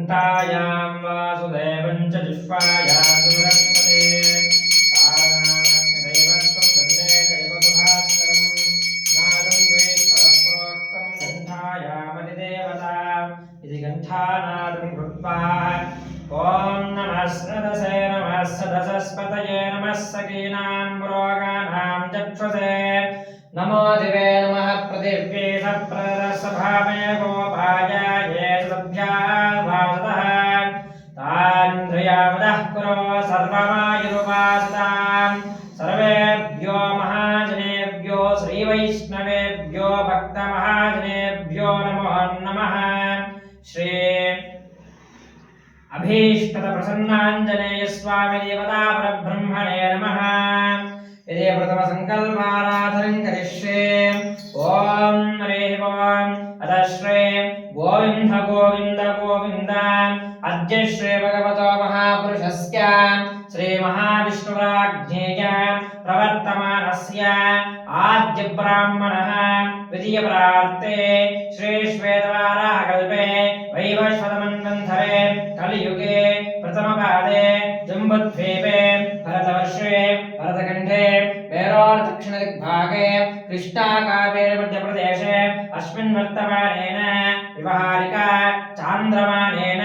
घण्टायां वासुदेवं च जिह्वायां सुरक्षते तानाग्निदैवत्वं वन्दे दैवतुभास्करं नादं द्वेष्टप्रोक्तं घण्टायामधिदेवता इति घण्टानादं कृत्वा ॐ नमः सदसस्पतये नमः सकीनां पुरोगानां चक्षुषे नमो दिवे नमः पृथिव्ये सप्ररसभामय गोपाय ये सभ्याभासतः तान्द्रियावदः पुरो सर्वमायुर्वासतां सर्वेभ्यो महाजनेभ्यो श्रीवैष्णवेभ्यो भक्तमहाजनेभ्यो नमो नमः। श्री अभीष्टप्रसन्नाञ्जनेय स्वामी देवता परब्रह्मणे नमः। यदि प्रथमसङ्कल्पाराधनं करिष्ये ॐ हरिः ॐ अतः श्री गोविन्द गोविन्द गोविन्द अद्य श्री भगवतो महापुरुषस्य श्रीमहाविष्णुराज्ञेय प्रवर्तमानस्य आद्य ब्राह्मणः द्वितीयप्रार्थे श्री श्वेतवाराहकल्पे वैवस्वतमन्वन्तरे कलियुगे प्रथमपादे जम्बुद्वीपे भरतवर्षे भरतखण्डे मेरोर्दक्षिणदिग्भागे कृष्णाकावेरी मध्यप्रदेशे अस्मिन् वर्तमानेन व्यवहारिका चान्द्रमानेन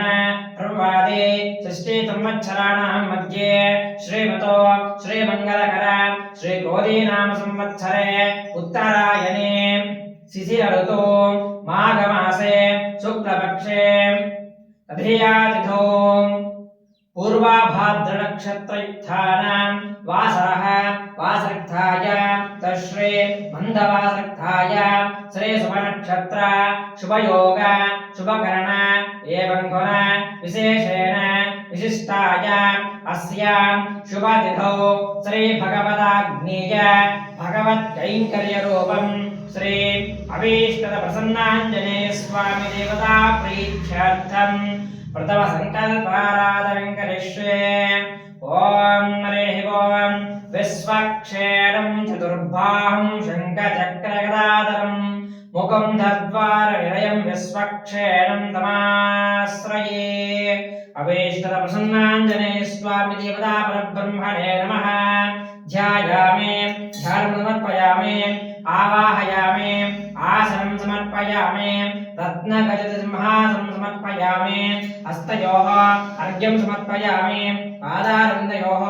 प्रवादे षष्ठीसंवत्सराणां मध्ये श्रीमतो श्रीमङ्गलकर श्रीगोदीनाम संवत्सरे उत्तरायणे शिशिरऋतौ माघमासे शुक्लपक्षे तृतीयातिथौ पूर्वाभाद्रनक्षत्रयुक्तानां वासरः वासरिक्थाय तश्री मन्दवासरिक्थाय श्री शुभनक्षत्र शुभयोग शुभकरण एवं गुण विशेषेण विशिष्टाय अस्यां शुभतिथौ श्री भगवदाग्नेय भगवत्कैङ्कर्यरूपं श्री अभीष्टप्रसन्नाञ्जनेय स्वामी देवता प्रीत्यर्थं प्रथमसङ्कल्पाराधनं करिष्ये ॐ हरिः ॐ विश्वक्षेणं चतुर्बाहुं शङ्खचक्रगदाधरं मुखं दद्वारनिलयं विश्वक्षेणं तमाश्रये अभीष्टप्रसन्नाञ्जनेय स्वामी देवता परब्रह्मणे नमः। ध्यायामि ध्यानं समर्पयामि आवाहयामि आसनं समर्पयामि रत्नगजसिंहासनं समर्पयामि हस्तयोः अर्घ्यं समर्पयामि पादारविन्दयोः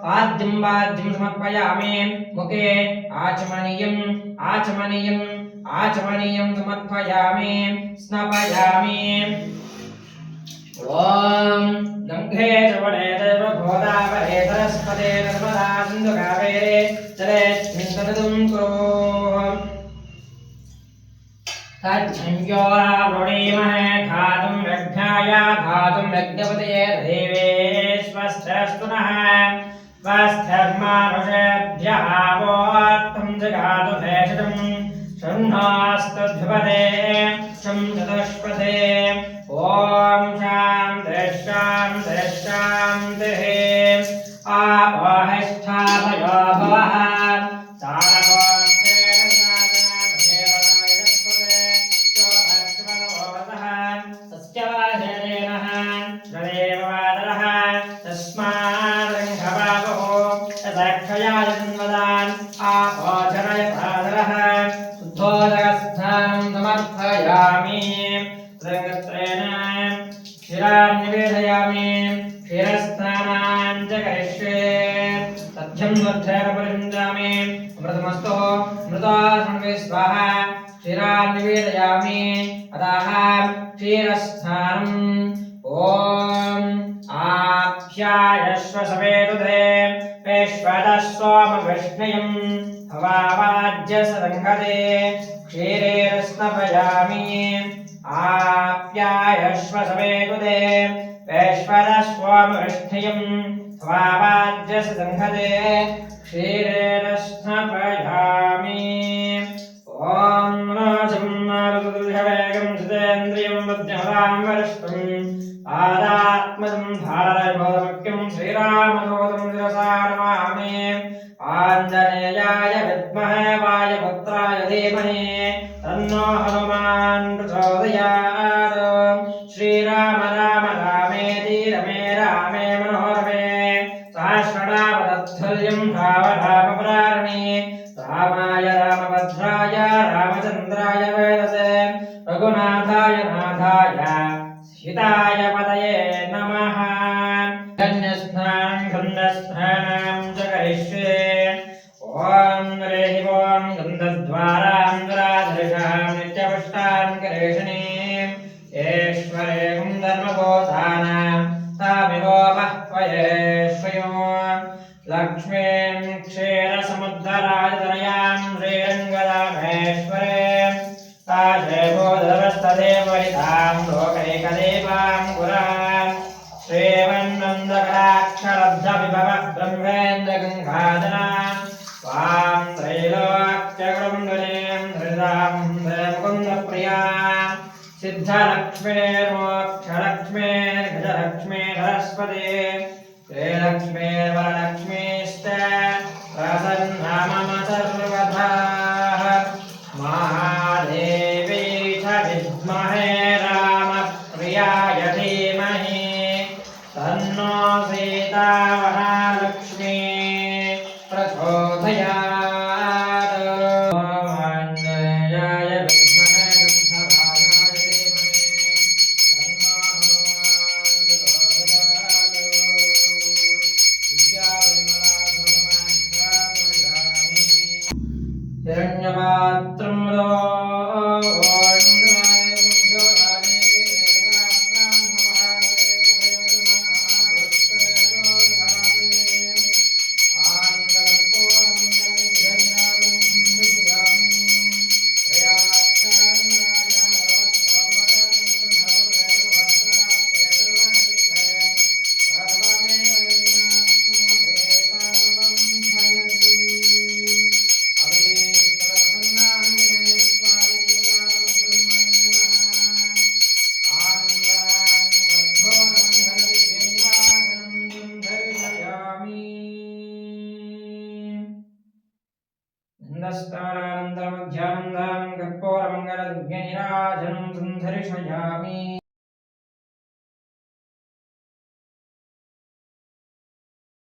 पाद्यं वाद्यं समर्पयामि मुखे आचमनीयम् आचमनीयम् आचमनीयं समर्पयामि स्नपयामि ॐ गङ्गे जवने चैव गोदावरे सरस्वते नर्मदा सिन्धु कावेरे जलेऽस्मिन् सततं कुरु तच्छंयोरावृणीमहे धातुं यज्ञाय धातुं यज्ञपतये देवेश्वस्तस्तु नः स्वस्त्यर्मानुषेभ्यः वोत्तं जगातु भेषजं शृण्वास्तद्भिपदे शं चतुष्पदे ॐ शान्तिः शान्तिः शान्तिः आपोहिष्ठाभयो भवः निवेदयामि क्षीरस्नानां च करिष्ये तथ्यं परिञ्जामि अमृतमस्तु मृतासंवे स्वाहा क्षीरान् निवेदयामि अतः क्षीरस्नानम् ॐ आप्यायस्व सवेदुदे पेष्वदः सोमविष्णयं हवावाज्यसदङ्गते क्षीरे स्नपयामि आप्यायस्व सवेदुदे पेष्वदस्वामविष्णयं हवावाज्यसदङ्गते क्षीरेण स्नपयामि ॐ नाजं नारदुर्हवेगं जितेन्द्रियं वज्रहरां वरिष्ठम् आदात्मजं भारतबोधमुख्यं श्रीरामदूतं शिरसा नमामि आञ्जनेयाय विद्महे वायुपुत्राय धीमहि तन्नो हनुमान् प्रचोदयात् श्रीराम राम रामाभद्राय रामचन्द्राय वेदसे रघुनाथाय नाथाय सीताय पतये नमः। कन्यस्नानं खण्डस्नानं च करिष्ये। ॐ हरिः ॐ गन्धद्वारां दुराधर्षां नित्यपुष्टां करेषणीं ईश्वरे धर्मबोधानां तामिवो बह्वये स्वयं लक्ष्मीं क्षीरसमुद्धराजतनयां श्रीरङ्गदामेश्वरे ताजयबोधवस्तदेवरितां लोकैकदेवां पुरां श्रीमन्नन्दकटाक्षलब्धविभव ब्रह्मेन्द्रगङ्गाधरां स्वां त्रैलोक्यकुटुम्बिनीं हृदां मुकुन्दप्रियां सिद्धलक्ष्मे मोक्षलक्ष्मे गजलक्ष्मे सरस्वती श्रीलक्ष्मे वरलक्ष्मीश्च प्रसन्ना मम सर्वदा। महादेवी च विद्महे रामप्रियाय धीमहि तन्नो सीता महालक्ष्मी प्रचोदयात्। ॐ आञ्जनेयाय विद्महे गन्धराजाय धीमहि तन्नो हनुमान् प्रचोदयात्। दिव्यापरिमलाधूमाघ्रापयामि हिरण्यपात्रं नन्दस्तारानन्दमध्यानन्दां कर्पूरमङ्गलदिव्यनीराजनं सन्धर्षयामि।